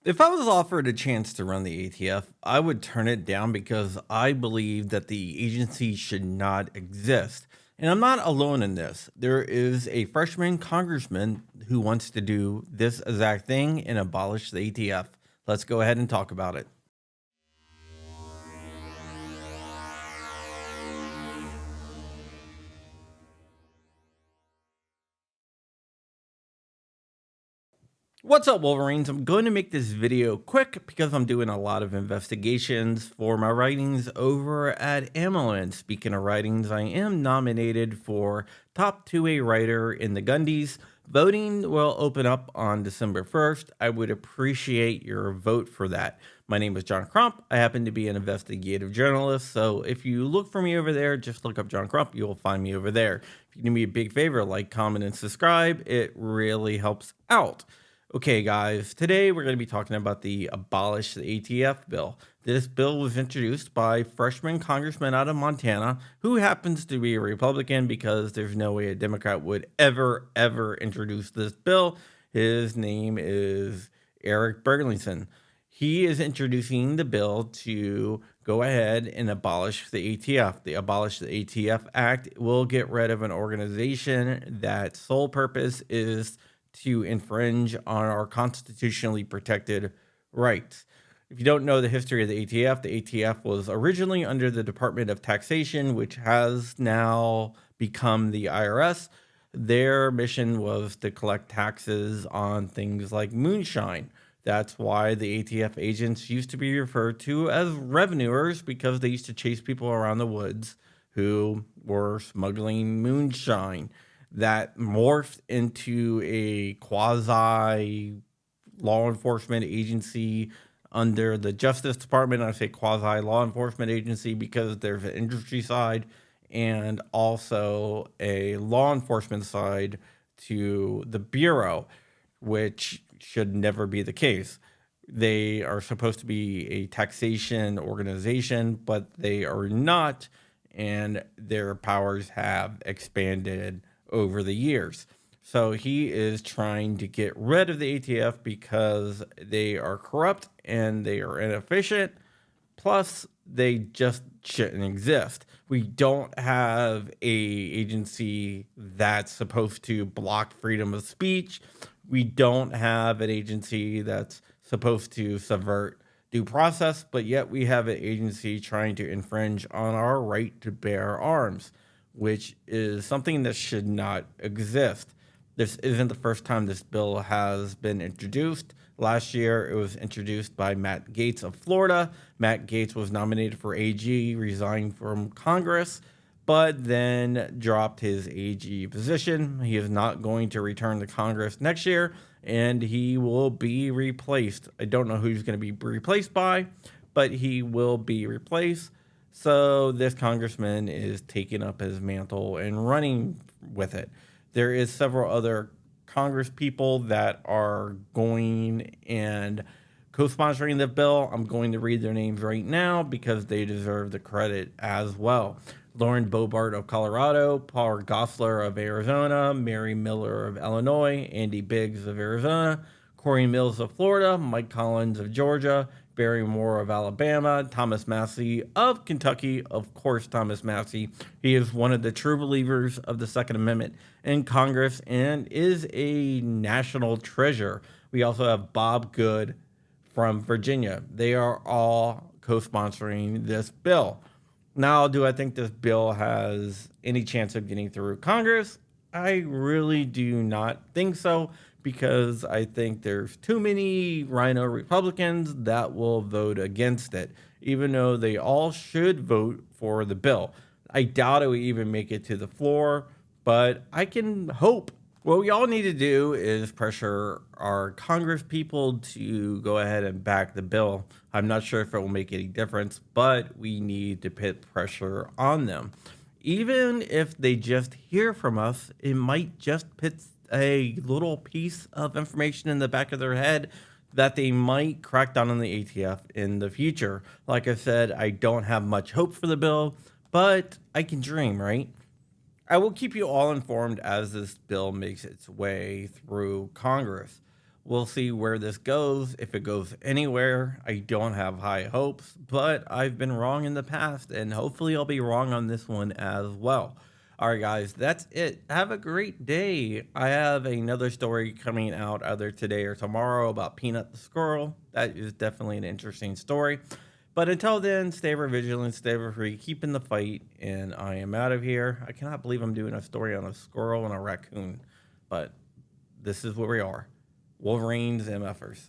If I was offered a chance to run the ATF, I would turn it down because I believe that the agency should not exist. And I'm not alone in this. There is a freshman congressman who wants to do this exact thing and abolish the ATF. Let's go ahead and talk about it. What's up, Wolverines? I'm going to make this video quick because I'm doing a lot of investigations for my writings over at AMLN. Speaking of writings, I am nominated for top 2A writer in the Gundies. Voting will open up on December 1st. I would appreciate your vote for that. My name is John Crump. I happen to be an investigative journalist, so if you look for me over there, just look up John Crump. You'll find me over there. If you do me a big favor, like, comment, and subscribe, it really helps out. Okay, guys, today we're going to be talking about the Abolish the ATF bill. This bill was introduced by freshman congressman out of Montana who happens to be a Republican because there's no way a Democrat would ever introduce this bill. His name is Eric Burlington. He is introducing the bill to go ahead and abolish the ATF. The Abolish the ATF Act will get rid of an organization that sole purpose is to infringe on our constitutionally protected rights. If you don't know the history of the ATF was originally under the Department of Taxation, which has now become the IRS. Their mission was to collect taxes on things like moonshine. That's why the ATF agents used to be referred to as revenuers, because they used to chase people around the woods who were smuggling moonshine. That morphed into a quasi law enforcement agency under the Justice Department. I say quasi law enforcement agency because there's an industry side and also a law enforcement side to the Bureau, which should never be the case. They are supposed to be a taxation organization, but they are not, and their powers have expanded over the years. So he is trying to get rid of the ATF because they are corrupt and they are inefficient. Plus, they just shouldn't exist. We don't have a agency that's supposed to block freedom of speech. We don't have an agency that's supposed to subvert due process, but yet we have an agency trying to infringe on our right to bear arms, which is something that should not exist. This isn't the first time this bill has been introduced. Last year, it was introduced by Matt Gaetz of Florida. Matt Gaetz was nominated for AG, resigned from Congress, but then dropped his AG position. He is not going to return to Congress next year, and he will be replaced. I don't know who he's going to be replaced by, but he will be replaced. So this congressman is taking up his mantle and running with it. There is several other Congress people that are going and co-sponsoring the bill. I'm going to read their names right now because they deserve the credit as well. Lauren Boebert of Colorado, Paul Goslar of Arizona, Mary Miller of Illinois, Andy Biggs of Arizona, Corey Mills of Florida, Mike Collins of Georgia, Barry Moore of Alabama, Thomas Massie of Kentucky. Of course, Thomas Massie. He is one of the true believers of the Second Amendment in Congress and is a national treasure. We also have Bob Good from Virginia. They are all co-sponsoring this bill. Now, do I think this bill has any chance of getting through Congress? I really do not think so, because I think there's too many rhino Republicans that will vote against it, even though they all should vote for the bill. I doubt it will even make it to the floor, but I can hope. What we all need to do is pressure our Congress people to go ahead and back the bill. I'm not sure if it will make any difference, but we need to put pressure on them. Even if they just hear from us, it might just put a little piece of information in the back of their head that they might crack down on the ATF in the future. Like I said, I don't have much hope for the bill, but I can dream, right? I will keep you all informed as this bill makes its way through Congress. We'll see where this goes. If it goes anywhere, I don't have high hopes, but I've been wrong in the past, and hopefully I'll be wrong on this one as well. All right, guys, that's it. Have a great day. I have another story coming out either today or tomorrow about Peanut the squirrel. That is definitely an interesting story. But until then, stay vigilant, stay free, keep in the fight, and I am out of here. I cannot believe I'm doing a story on a squirrel and a raccoon, but this is where we are. Wolverines, MFers.